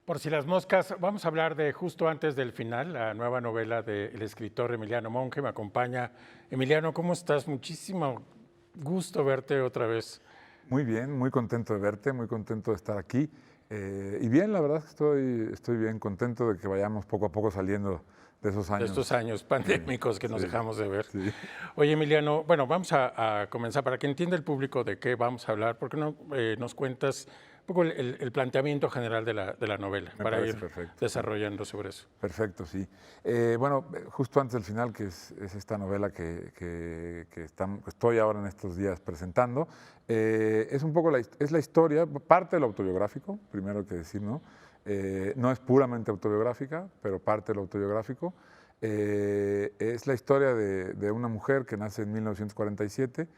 Por si las moscas, vamos a hablar de Justo antes del final, la nueva novela del escritor Emiliano Monge. Me acompaña. Emiliano, ¿cómo estás? Muchísimo gusto verte otra vez. Muy bien, muy contento de verte, muy contento de estar aquí. Y bien, la verdad es que estoy bien, contento de que vayamos poco a poco saliendo de esos De estos años. años pandémicos que nos Sí, dejamos de ver. sí. Oye, Emiliano, bueno, vamos a comenzar para que entienda el público de qué vamos a hablar. ¿Por qué no nos cuentas un poco el planteamiento general de la novela Me para parece ir perfecto. Sí. desarrollando sobre eso? Perfecto, sí. Justo antes del final, que es esta novela que estoy ahora en estos días presentando, es un poco es la historia, parte de lo autobiográfico, primero que decir, ¿no? No es puramente autobiográfica, pero parte de lo autobiográfico. Es la historia de una mujer que nace en 1947.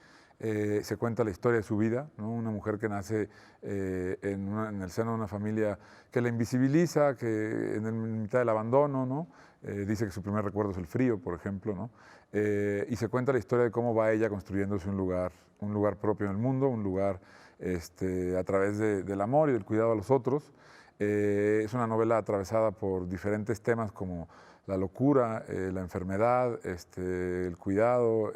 Se cuenta la historia de su vida, ¿no? Una mujer que nace en el seno de una familia que la invisibiliza, que en mitad del abandono, ¿no? Dice que su primer recuerdo es el frío, por ejemplo, ¿no? Y se cuenta la historia de cómo va ella construyéndose un lugar propio en el mundo, un lugar a través del amor y del cuidado a los otros. Es una novela atravesada por diferentes temas como la locura, la enfermedad, el cuidado,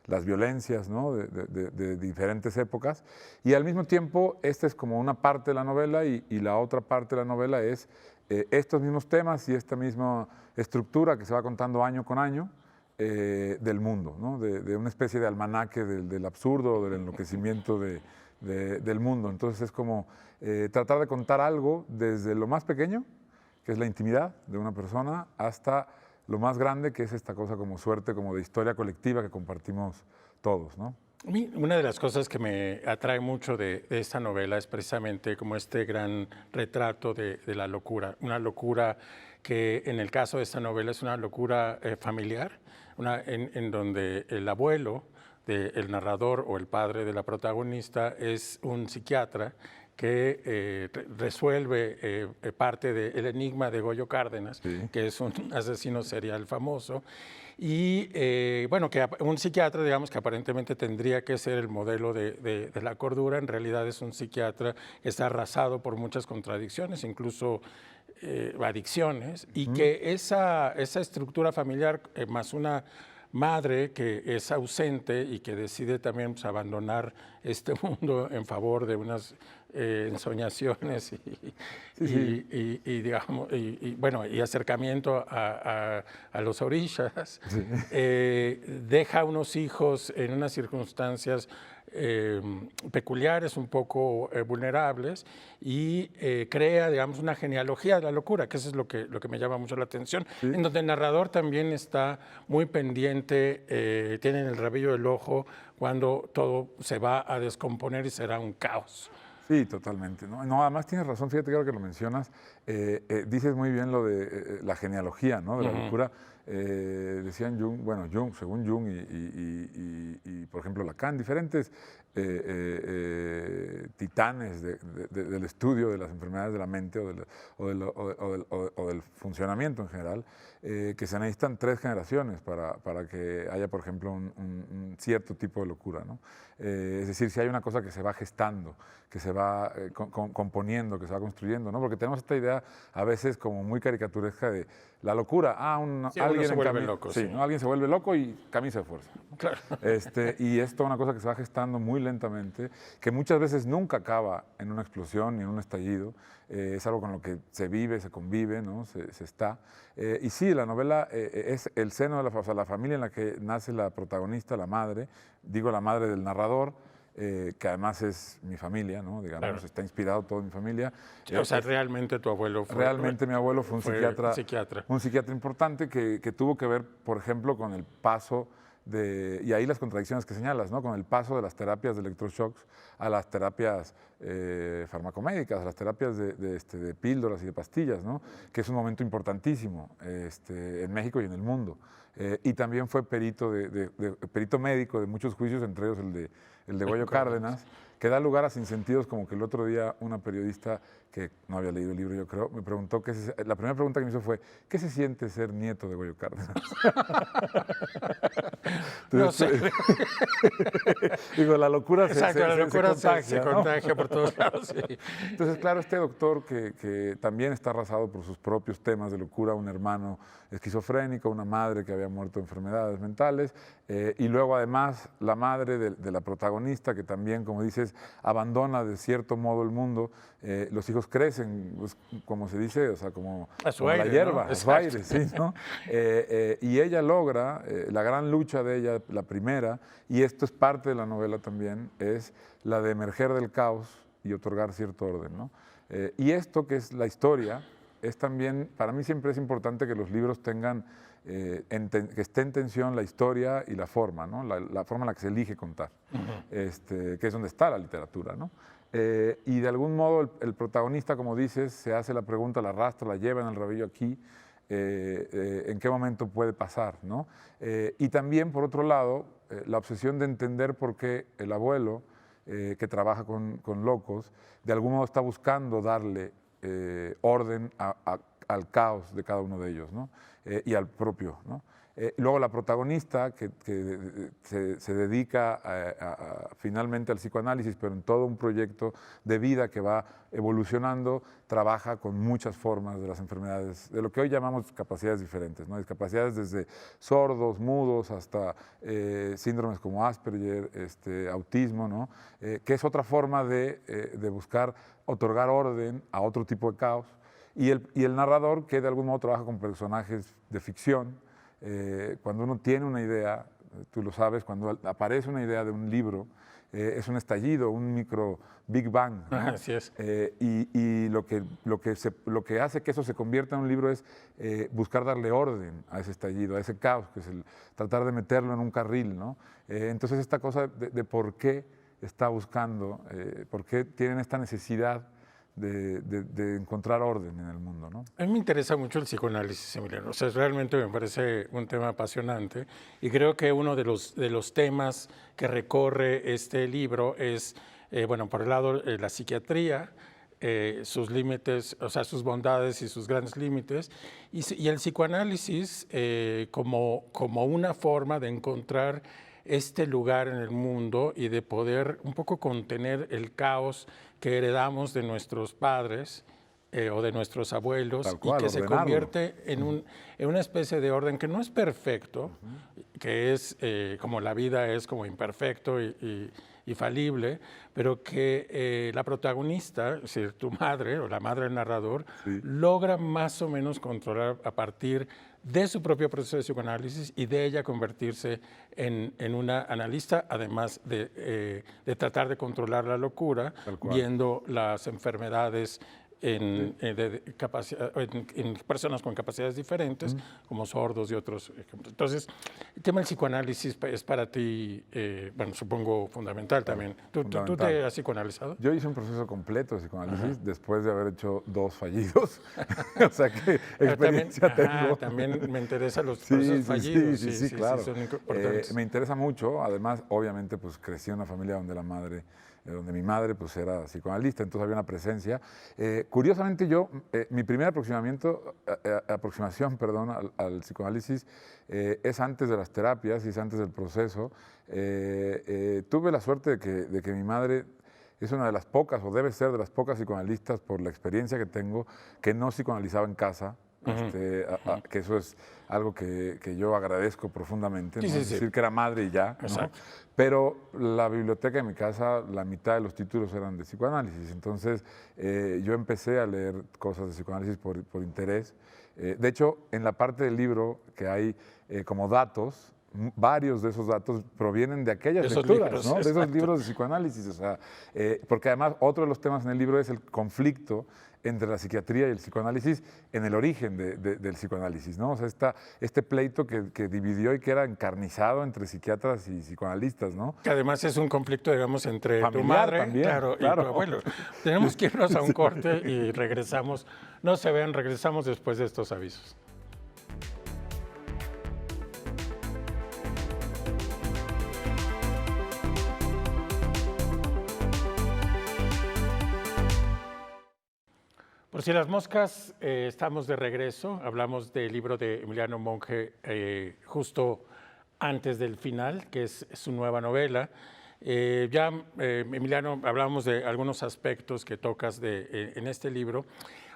las violencias, ¿no? de diferentes épocas. Y al mismo tiempo, esta es como una parte de la novela y la otra parte de la novela es estos mismos temas y esta misma estructura que se va contando año con año del mundo, ¿no? de una especie de almanaque del absurdo, del enloquecimiento del mundo. Entonces es como tratar de contar algo desde lo más pequeño, que es la intimidad de una persona, hasta lo más grande, que es esta cosa como suerte, como de historia colectiva que compartimos todos, ¿no? A mí, una de las cosas que me atrae mucho de esta novela es precisamente como este gran retrato de la locura, una locura que en el caso de esta novela es una locura familiar, en donde el abuelo del narrador o el padre de la protagonista es un psiquiatra que resuelve parte del enigma de Goyo Cárdenas, Sí. que es un asesino serial famoso, y bueno, que un psiquiatra, digamos, que aparentemente tendría que ser el modelo de la cordura, en realidad es un psiquiatra que está arrasado por muchas contradicciones, incluso adicciones, y que esa estructura familiar más una madre que es ausente y que decide también pues, abandonar este mundo en favor de unas ensoñaciones Sí, sí. digamos, bueno, y acercamiento a los orishas, Sí. deja unos hijos en unas circunstancias peculiares, un poco vulnerables, y crea, digamos, una genealogía de la locura, que eso es lo que me llama mucho la atención, Sí. en donde el narrador también está muy pendiente, tiene en el rabillo del ojo cuando todo se va a descomponer y será un caos. Sí, totalmente. No, además tienes razón, fíjate que ahora que lo mencionas, dices muy bien lo de la genealogía, ¿no? De la locura. Decían Jung, bueno, Jung, según Jung y, por ejemplo, Lacan, diferentes titanes del estudio de las enfermedades de la mente o del funcionamiento en general, que se necesitan 3 generaciones para que haya, por ejemplo, un cierto tipo de locura, ¿no? Es decir, si hay una cosa que se va gestando, que se va componiendo, que se va construyendo, ¿no? Porque tenemos esta idea a veces como muy caricaturesca de la locura. Sí, uno Alguien se en vuelve camino, loco, sí, sí. ¿no? Alguien se vuelve loco y camisa de fuerza, ¿no? Claro. Y es toda una cosa que se va gestando muy lentamente, que muchas veces nunca acaba en una explosión ni en un estallido. Es algo con lo que se vive, se convive, ¿no? Se está. Y sí, la novela es el seno de la, o sea, la familia en la que nace la protagonista, la madre, digo la madre del narrador, que además es mi familia, ¿no? Digamos, Claro. está inspirado todo en mi familia. Sí, o sea, realmente tu abuelo Realmente mi abuelo fue psiquiatra. un psiquiatra importante que tuvo que ver, por ejemplo, con el paso y ahí las contradicciones que señalas, ¿no? Con el paso de las terapias de electroshocks a las terapias farmacomédicas, a las terapias de píldoras y de pastillas, ¿no? Que es un momento importantísimo en México y en el mundo. Y también fue perito, perito médico de muchos juicios, entre ellos el de Goyo Cárdenas, que da lugar a sinsentidos, como que el otro día una periodista que no había leído el libro, yo creo, me preguntó, la primera pregunta que me hizo fue, ¿qué se siente ser nieto de Goyo Cárdenas? No sé. Digo, la locura Exacto, la locura se contagia por todos lados. Sí. Entonces, claro, este doctor que también está arrasado por sus propios temas de locura, un hermano esquizofrénico, una madre que había muerto de enfermedades mentales, y luego además la madre de la protagonista que también, como dices, abandona de cierto modo el mundo. Los hijos crecen, pues, como se dice, o sea, como la hierba, ¿no? a su aire, sí, ¿no? Y ella logra, la gran lucha de ella, la primera, y esto es parte de la novela también, es la de emerger del caos y otorgar cierto orden, ¿no? Y esto que es la historia, es también, para mí siempre es importante que los libros tengan, que esté en tensión la historia y la forma, ¿no? La forma en la que se elige contar, que es donde está la literatura, ¿no? Y de algún modo el protagonista, como dices, se hace la pregunta, la arrastra, la lleva en el rabillo aquí, en qué momento puede pasar, ¿no? Y también, por otro lado, la obsesión de entender por qué el abuelo, que trabaja con locos, de algún modo está buscando darle orden al caos de cada uno de ellos, ¿no? Y al propio, ¿no? Luego la protagonista que se dedica finalmente al psicoanálisis, pero en todo un proyecto de vida que va evolucionando, trabaja con muchas formas de las enfermedades, de lo que hoy llamamos capacidades diferentes, ¿no? Discapacidades desde sordos, mudos, hasta síndromes como Asperger, autismo, ¿no? Que es otra forma de buscar otorgar orden a otro tipo de caos. Y el narrador, que de algún modo trabaja con personajes de ficción. Cuando uno tiene una idea, tú lo sabes, cuando aparece una idea de un libro, es un estallido, un micro Big Bang, ¿no? Así es. Y lo que hace que eso se convierta en un libro es buscar darle orden a ese estallido, a ese caos, que es tratar de meterlo en un carril, ¿no? Entonces esta cosa de por qué está buscando, por qué tienen esta necesidad de encontrar orden en el mundo, ¿no? A mí me interesa mucho el psicoanálisis, Emiliano. O sea, realmente me parece un tema apasionante y creo que uno de los temas que recorre este libro es, bueno, por el lado la psiquiatría, sus límites, o sea, sus bondades y sus grandes límites, y el psicoanálisis como una forma de encontrar este lugar en el mundo y de poder un poco contener el caos que heredamos de nuestros padres o de nuestros abuelos, Tal cual, y que se ordenarlo. convierte en una especie de orden que no es perfecto, que es como la vida es como imperfecto y falible, pero que la protagonista, es decir, tu madre o la madre del narrador, Sí. logra más o menos controlar a partir de su propio proceso de psicoanálisis y de ella convertirse en una analista, además de tratar de controlar la locura, Tal cual. viendo las enfermedades en personas con capacidades diferentes, como sordos y otros ejemplos. Entonces, el tema del psicoanálisis es para ti, bueno, supongo fundamental también. ¿Tú te has psicoanalizado? Yo hice un proceso completo de psicoanálisis después de haber hecho 2 fallidos. O sea, ¿qué experiencia tengo? También me interesan los procesos fallidos. Sí, claro. Son importantes. Me interesa mucho. Además, obviamente, pues crecí en una familia donde donde mi madre pues era psicoanalista, entonces había una presencia. Curiosamente mi primer aproximación al psicoanálisis es antes de las terapias y es antes del proceso. Tuve la suerte de que mi madre es una de las pocas, o debe ser de las pocas psicoanalistas por la experiencia que tengo, que no psicoanalizaba en casa. Que eso es algo que yo agradezco profundamente, ¿no? Sí. Es decir, que era madre y ya, ¿no? Pero la biblioteca de mi casa, la mitad de los títulos eran de psicoanálisis, entonces yo empecé a leer cosas de psicoanálisis por interés. De hecho, en la parte del libro que hay como datos, varios de esos datos provienen de aquellas lecturas, libros, ¿no? De esos libros de psicoanálisis, o sea, porque además otro de los temas en el libro es el conflicto entre la psiquiatría y el psicoanálisis en el origen del psicoanálisis, ¿no? O sea, este pleito que dividió y que era encarnizado entre psiquiatras y psicoanalistas, ¿no? Que además es un conflicto, digamos, entre Familiar tu madre también, y tu abuelo. Tenemos que irnos a un corte y regresamos. No se vean, regresamos después de estos avisos. Por si las moscas, estamos de regreso. Hablamos del libro de Emiliano Monge justo antes del final, que es su nueva novela. Emiliano, hablábamos de algunos aspectos que tocas en este libro.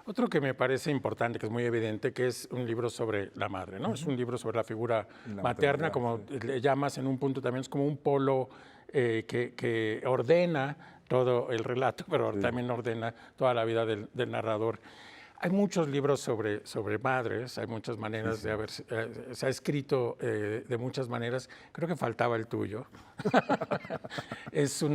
Otro que me parece importante, que es muy evidente, que es un libro sobre la madre, ¿no? Es un libro sobre la figura materna, como le llamas en un punto también, es como un polo que ordena todo el relato, pero también ordena toda la vida del narrador. Hay muchos libros sobre madres, hay muchas maneras de haber, se ha escrito de muchas maneras, creo que faltaba el tuyo. Es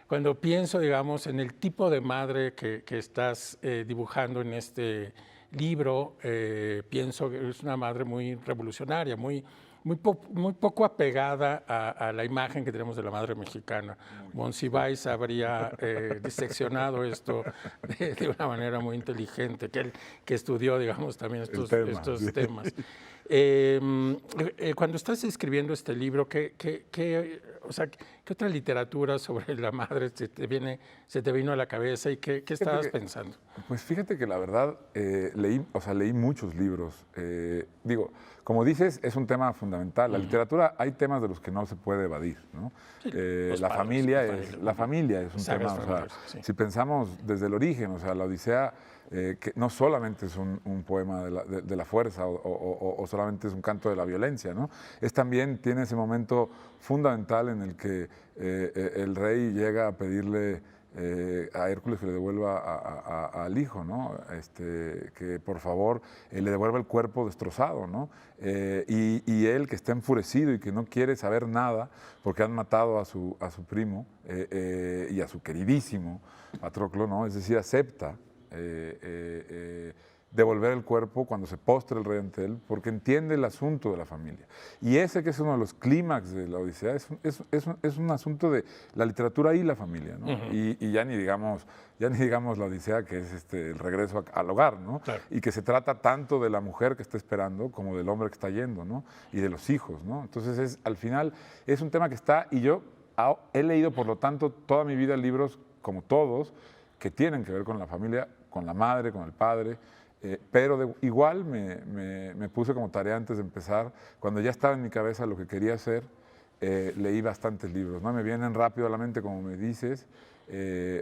cuando pienso, digamos, en el tipo de madre que estás dibujando en este libro, pienso que es una madre muy revolucionaria, muy poco apegada a la imagen que tenemos de la madre mexicana. Monsiváis habría diseccionado esto de una manera muy inteligente, que estudió, digamos, también estos temas. Cuando estás escribiendo este libro, ¿qué otra literatura sobre la madre se te vino a la cabeza y qué estabas pensando? Pues fíjate que la verdad leí muchos libros. Digo, como dices, es un tema fundamental. La literatura, hay temas de los que no se puede evadir, ¿no? Sí, la familia es un tema. O sea, si pensamos desde el origen, o sea, la Odisea, que no solamente es un poema de la fuerza o solamente es un canto de la violencia, ¿no? También tiene ese momento fundamental en el que el rey llega a pedirle a Hércules que le devuelva al hijo, ¿no? Que por favor le devuelva el cuerpo destrozado, ¿no? Y él, que está enfurecido y que no quiere saber nada porque han matado a su primo y a su queridísimo Patroclo, ¿no? Es decir, acepta devolver el cuerpo cuando se postre el rey ante él, porque entiende el asunto de la familia. Y ese que es uno de los clímax de la Odisea, es un asunto de la literatura y la familia, ¿no? Y ya ni digamos la Odisea, que es el regreso al hogar, ¿no? Claro. Y que se trata tanto de la mujer que está esperando como del hombre que está yendo, ¿no? Y de los hijos, ¿no? Entonces, al final, es un tema que está, y yo he leído, por lo tanto, toda mi vida libros, como todos, que tienen que ver con la familia, con la madre, con el padre. Pero igual me puse como tarea antes de empezar, cuando ya estaba en mi cabeza lo que quería hacer, leí bastantes libros, ¿no? Me vienen rápido a la mente, como me dices,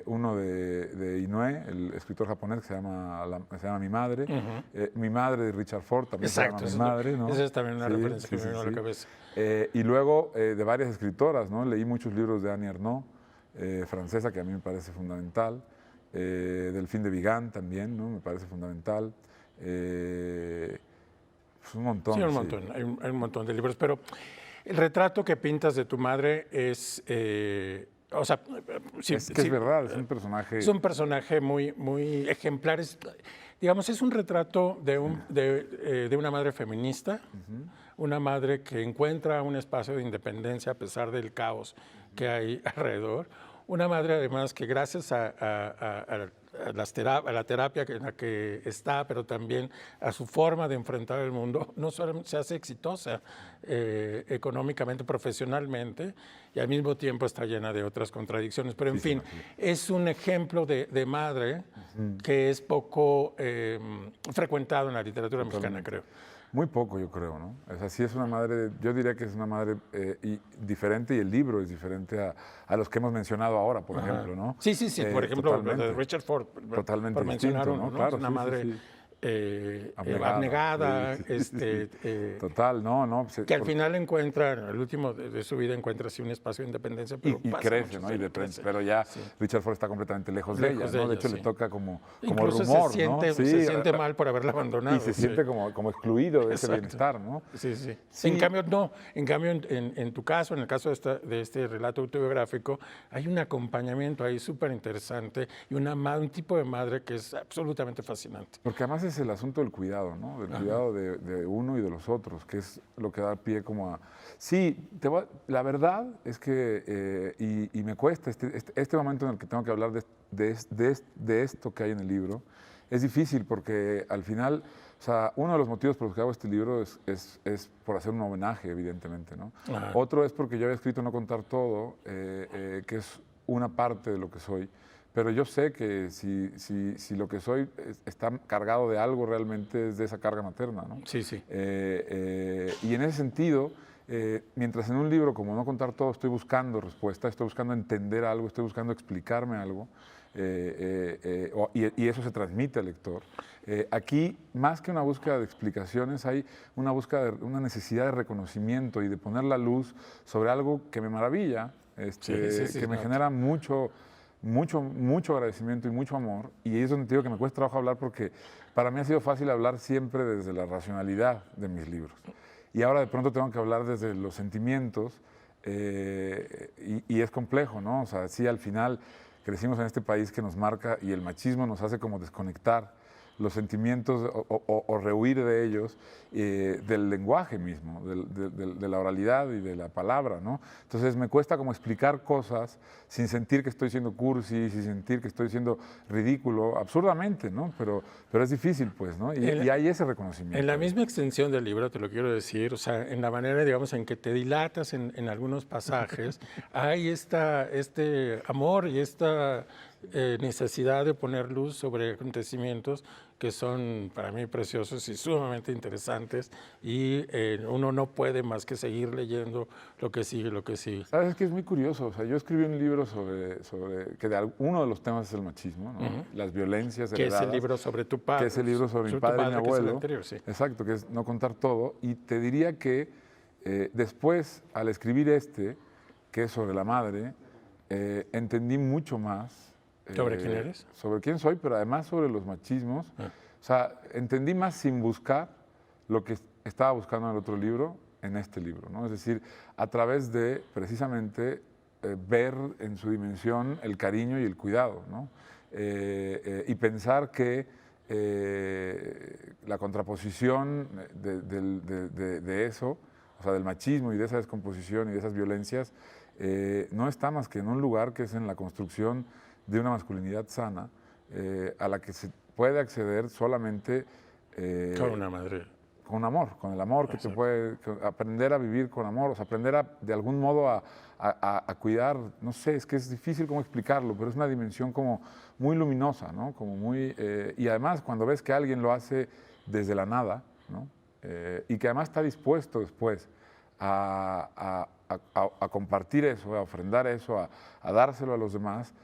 uno de Inoue, el escritor japonés, que se llama Mi Madre. Mi Madre, de Richard Ford, también. Exacto, se llama Mi Madre, ¿no? Esa es también una referencia que me vino a la cabeza. Y luego de varias escritoras, ¿no? Leí muchos libros de Annie Ernaux, francesa, que a mí me parece fundamental. Delfín de Vigan también, ¿no? Me parece fundamental. Pues un montón. Sí, un montón. Hay un montón de libros, pero el retrato que pintas de tu madre es, o sea, es verdad, es un personaje. Es un personaje muy ejemplar. Digamos, es un retrato de una madre feminista, una madre que encuentra un espacio de independencia a pesar del caos que hay alrededor. Una madre, además, que gracias a la terapia en la que está, pero también a su forma de enfrentar el mundo, no solamente se hace exitosa económicamente, profesionalmente, y al mismo tiempo está llena de otras contradicciones. Pero, en fin, es un ejemplo de madre que es poco frecuentado en la literatura mexicana, creo. Muy poco, yo creo, ¿no? O sea, sí es una madre, yo diría que es una madre diferente, y el libro es diferente a los que hemos mencionado ahora, por ejemplo, ¿no? Sí, por ejemplo, de Richard Ford, totalmente por mencionar distinto, uno, ¿no? Claro, es una madre abnegada. Total, no. Que al final encuentra, al último de su vida, encuentra así un espacio de independencia. Pero y crece, ¿no? Pero ya Richard Ford está completamente lejos de ella, ¿no? De hecho, le toca como rumor, ¿no? Se siente mal por haberla abandonado. Y se siente como excluido de ese bienestar, ¿no? Sí. En cambio, no. En cambio, en tu caso, en el caso de este relato autobiográfico, hay un acompañamiento ahí súper interesante y un tipo de madre que es absolutamente fascinante. Porque además es el asunto del cuidado, ¿no? Del cuidado de uno y de los otros, que es lo que da pie como a... Sí, la verdad es que, y me cuesta, este momento en el que tengo que hablar de esto que hay en el libro, es difícil porque al final, o sea, uno de los motivos por los que hago este libro es por hacer un homenaje, evidentemente, ¿no? Otro es porque yo había escrito No contar todo, que es una parte de lo que soy, pero yo sé que si lo que soy está cargado de algo, realmente es de esa carga materna, ¿no? Sí, sí. Y en ese sentido, mientras en un libro, como No contar todo, estoy buscando respuestas, estoy buscando entender algo, estoy buscando explicarme algo, y eso se transmite al lector. Aquí, más que una búsqueda de explicaciones, hay una búsqueda, una necesidad de reconocimiento y de poner la luz sobre algo que me maravilla, que me genera mucho agradecimiento y mucho amor. Y ahí es donde te digo que me cuesta trabajo hablar, porque para mí ha sido fácil hablar siempre desde la racionalidad de mis libros. Y ahora de pronto tengo que hablar desde los sentimientos, y es complejo, ¿no? O sea, sí, al final crecimos en este país que nos marca, y el machismo nos hace como desconectar los sentimientos o rehuir de ellos, del lenguaje mismo, de la oralidad y de la palabra, ¿no? Entonces me cuesta como explicar cosas sin sentir que estoy siendo cursi, sin sentir que estoy siendo ridículo, absurdamente, ¿no? Pero es difícil, pues, ¿no? Y hay ese reconocimiento. En la misma extensión del libro, te lo quiero decir, o sea, en la manera, digamos, en que te dilatas en algunos pasajes, hay este amor y esta necesidad de poner luz sobre acontecimientos que son para mí preciosos y sumamente interesantes, y uno no puede más que seguir leyendo lo que sigue, lo que sigue. Sabes, es que es muy curioso. O sea, yo escribí un libro sobre que uno de los temas es el machismo, ¿no? Las violencias heredadas. Que es el libro sobre tu padre. Que es el libro sobre mi padre y mi abuelo. Que es el anterior, sí. Exacto, que es No contar todo. Y te diría que después, al escribir que es sobre la madre, entendí mucho más. ¿Sobre quién eres? Sobre quién soy, pero además sobre los machismos. O sea, entendí más sin buscar lo que estaba buscando en el otro libro, en este libro, ¿no? Es decir, a través de precisamente ver en su dimensión el cariño y el cuidado, ¿no? Y pensar que la contraposición de eso, o sea, del machismo y de esa descomposición y de esas violencias, no está más que en un lugar que es en la construcción de una masculinidad sana, a la que se puede acceder solamente con una madre. Con amor, con el amor que te puede, aprender a vivir con amor, o sea, aprender de algún modo a cuidar, no sé, es que es difícil cómo explicarlo, pero es una dimensión como muy luminosa, ¿no? Como muy, y además cuando ves que alguien lo hace desde la nada, ¿no? Y que además está dispuesto después a compartir eso, a ofrendar eso, a dárselo a los demás,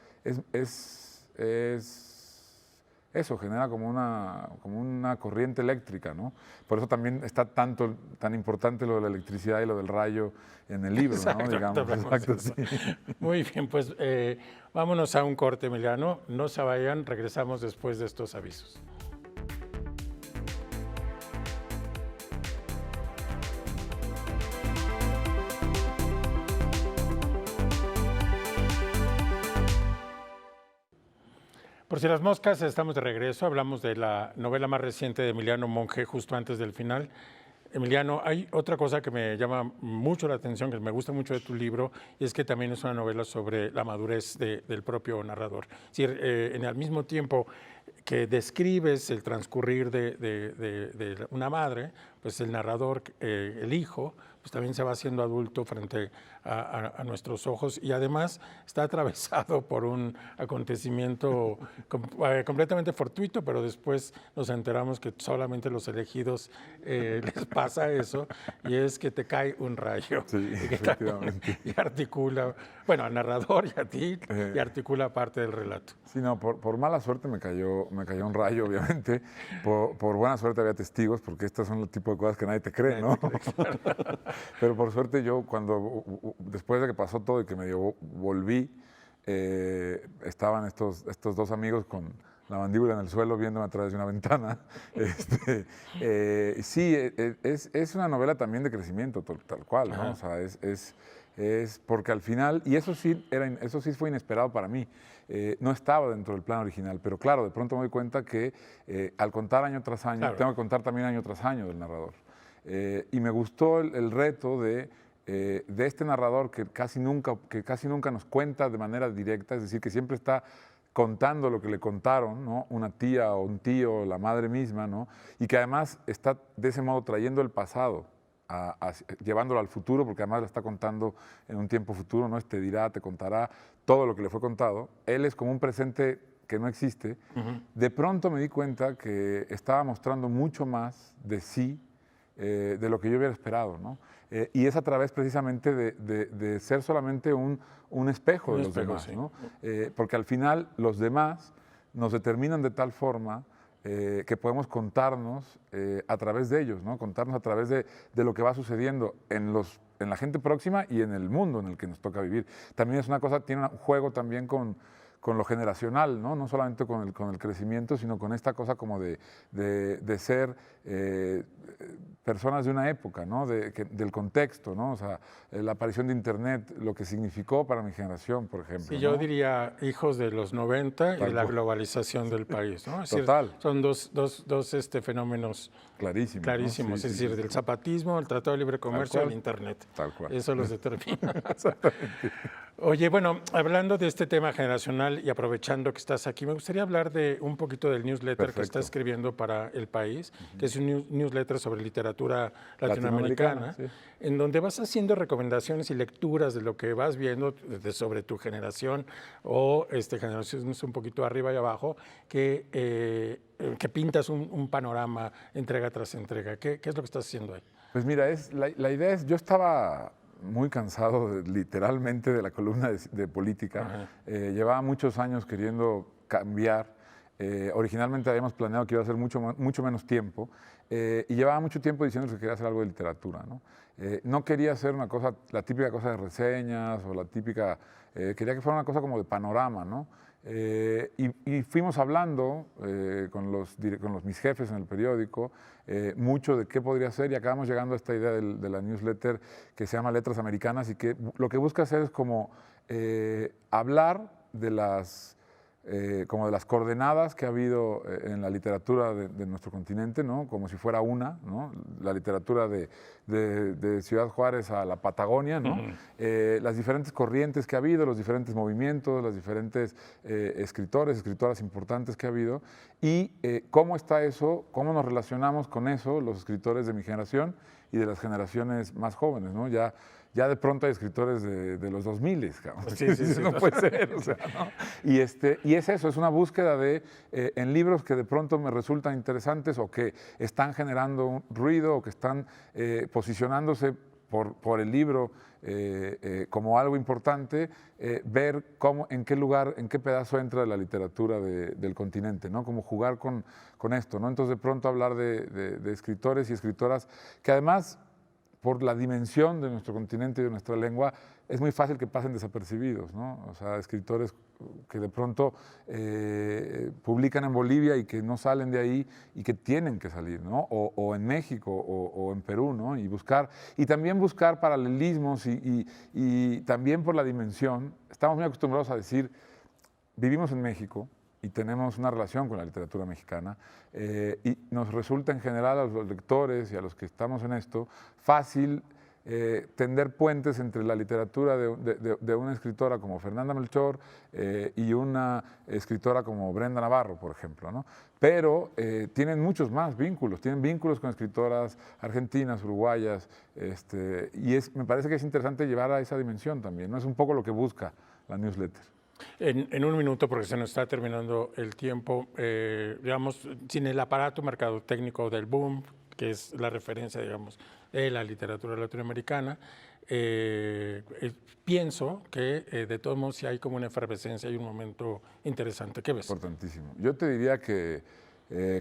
eso genera como una corriente eléctrica, ¿no? Por eso también está tan importante lo de la electricidad y lo del rayo en el libro, Exacto, ¿no? Digamos, exacto, sí. Muy bien, pues vámonos a un corte, Emiliano. No se vayan, regresamos después de estos avisos. Por si las moscas, estamos de regreso. Hablamos de la novela más reciente de Emiliano Monge, justo antes del final. Emiliano, hay otra cosa que me llama mucho la atención, que me gusta mucho de tu libro, y es que también es una novela sobre la madurez del propio narrador. Es decir, en el mismo tiempo que describes el transcurrir de una madre, pues el narrador, el hijo, pues también se va haciendo adulto frente a nuestros ojos, y además está atravesado por un acontecimiento completamente fortuito, pero después nos enteramos que solamente los elegidos les pasa eso, y es que te cae un rayo. Sí, efectivamente. Y articula, bueno, al narrador y a ti, y articula parte del relato. Sí, no, por mala suerte me cayó un rayo, obviamente. Por buena suerte había testigos, porque estas son el tipo de cosas que nadie te cree, ¿no? Pero por suerte yo, después de que pasó todo y que medio volví, estaban estos dos amigos con la mandíbula en el suelo viéndome a través de una ventana. Sí, es una novela también de crecimiento, tal cual, ¿no? O sea, es porque al final, y eso sí fue inesperado para mí, no estaba dentro del plan original, pero claro, de pronto me doy cuenta que al contar año tras año, claro, tengo que contar también año tras año del narrador. Y me gustó el reto de este narrador que casi nunca nos cuenta de manera directa, es decir, que siempre está contando lo que le contaron, ¿no? Una tía o un tío, la madre misma, ¿no? Y que además está de ese modo trayendo el pasado llevándolo al futuro, porque además la está contando en un tiempo futuro, ¿no? Te dirá, te contará todo lo que le fue contado. Él es como un presente que no existe. De pronto me di cuenta que estaba mostrando mucho más de sí de lo que yo hubiera esperado, ¿no? Y es a través precisamente de ser solamente un espejo de los demás, sí. ¿no? Porque al final los demás nos determinan de tal forma que podemos contarnos a través de ellos, ¿no? Contarnos a través de lo que va sucediendo en la gente próxima y en el mundo en el que nos toca vivir. También es una cosa, tiene un juego también con lo generacional, ¿no? No solamente con el crecimiento, sino con esta cosa como de ser personas de una época, ¿no? Del contexto, ¿no? O sea, la aparición de Internet, lo que significó para mi generación, por ejemplo. Sí, ¿no? yo diría hijos de los 90 y Tal la cual. globalización del país, ¿no? Es Total. decir, son dos Clarísimo. fenómenos ¿no? clarísimos, Sí, es sí, decir, sí, del sí. zapatismo, el Tratado de Libre Comercio y cual. el Internet. Tal cual. Eso los determina. Exactamente. Oye, bueno, hablando de este tema generacional y aprovechando que estás aquí, me gustaría hablar de un poquito del newsletter que Perfecto. estás escribiendo para El País, que es un newsletter sobre literatura latinoamericana, sí. en donde vas haciendo recomendaciones y lecturas de lo que vas viendo sobre tu generación o generaciones un poquito arriba y abajo, que pintas un panorama entrega tras entrega. ¿Qué es lo que estás haciendo ahí? Pues mira, la idea es, yo estaba muy cansado literalmente de la columna de política. Llevaba muchos años queriendo cambiar. Originalmente habíamos planeado que iba a ser mucho menos tiempo y llevaba mucho tiempo diciendo que quería hacer algo de literatura, ¿no? No quería hacer una cosa, la típica cosa de reseñas o la típica, quería que fuera una cosa como de panorama, ¿no? Y fuimos hablando con mis jefes en el periódico mucho de qué podría ser y acabamos llegando a esta idea de la newsletter que se llama Letras Americanas y que lo que busca hacer es como hablar como de las coordenadas que ha habido en la literatura de nuestro continente, ¿no? Como si fuera una, ¿no? La literatura de Ciudad Juárez a la Patagonia, ¿no? Las diferentes corrientes que ha habido, los diferentes movimientos, los diferentes escritores, escritoras importantes que ha habido y cómo está eso, cómo nos relacionamos con eso los escritores de mi generación y de las generaciones más jóvenes, ¿no? Ya de pronto hay escritores de los 2000, cabrón. Sí, No puede ser, o sea, ¿no? Y es eso, es una búsqueda en libros que de pronto me resultan interesantes o que están generando un ruido o que están posicionándose por el libro como algo importante, ver en qué lugar, en qué pedazo entra la literatura del continente, ¿no? Como jugar con esto, ¿no? Entonces de pronto hablar de escritores y escritoras que además por la dimensión de nuestro continente y de nuestra lengua, es muy fácil que pasen desapercibidos, ¿no? O sea, escritores que de pronto publican en Bolivia y que no salen de ahí y que tienen que salir, ¿no? O en México o en Perú, ¿no? Y también buscar paralelismos y también por la dimensión. Estamos muy acostumbrados a decir, vivimos en México, y tenemos una relación con la literatura mexicana y nos resulta en general a los lectores y a los que estamos en esto fácil tender puentes entre la literatura de una escritora como Fernanda Melchor y una escritora como Brenda Navarro, por ejemplo, ¿no? Pero tienen muchos más vínculos, tienen vínculos con escritoras argentinas, uruguayas, y me parece que es interesante llevar a esa dimensión también, ¿no? Es un poco lo que busca la newsletter. En un minuto, porque se nos está terminando el tiempo, digamos, sin el aparato mercadotécnico del boom, que es la referencia, digamos, de la literatura latinoamericana, pienso que de todos modos sí hay como una efervescencia y un momento interesante. ¿Qué ves? Importantísimo. Yo te diría que,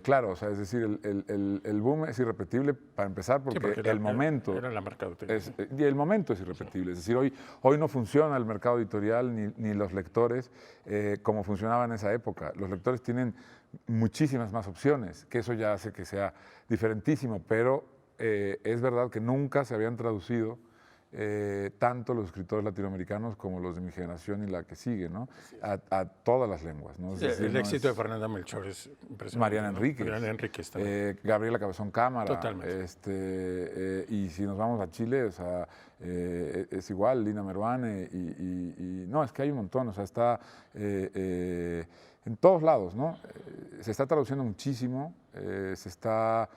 claro, o sea, es decir, el boom es irrepetible para empezar porque, el momento... Era la mercadotecnia. Y el momento es irrepetible. Es decir, hoy no funciona el mercado editorial ni los lectores como funcionaba en esa época. Los lectores tienen muchísimas más opciones, que eso ya hace que sea diferentísimo, pero es verdad que nunca se habían traducido tanto los escritores latinoamericanos como los de mi generación y la que sigue, ¿no? A todas las lenguas, ¿no? Es decir, el éxito de Fernanda Melchor es impresionante. Mariana Enríquez. Mariana Enríquez también. Gabriela Cabezón Cámara. Totalmente. Y si nos vamos a Chile, o sea, es igual, Lina Meruane, no, es que hay un montón, o sea, está en todos lados, ¿no? Se está traduciendo muchísimo, se está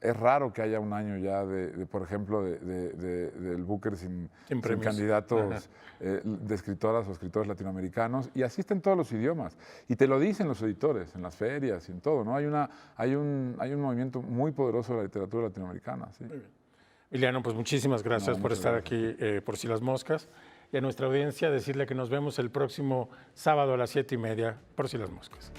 es raro que haya un año ya por ejemplo, del Booker sin candidatos de escritoras o escritores latinoamericanos, y asisten todos los idiomas. Y te lo dicen los editores en las ferias y en todo, ¿no? Hay un movimiento muy poderoso de la literatura latinoamericana. Sí. Muy bien. Emiliano, pues muchísimas gracias por estar aquí por Si las Moscas. Y a nuestra audiencia decirle que nos vemos el próximo sábado a las 7:30 por Si las Moscas.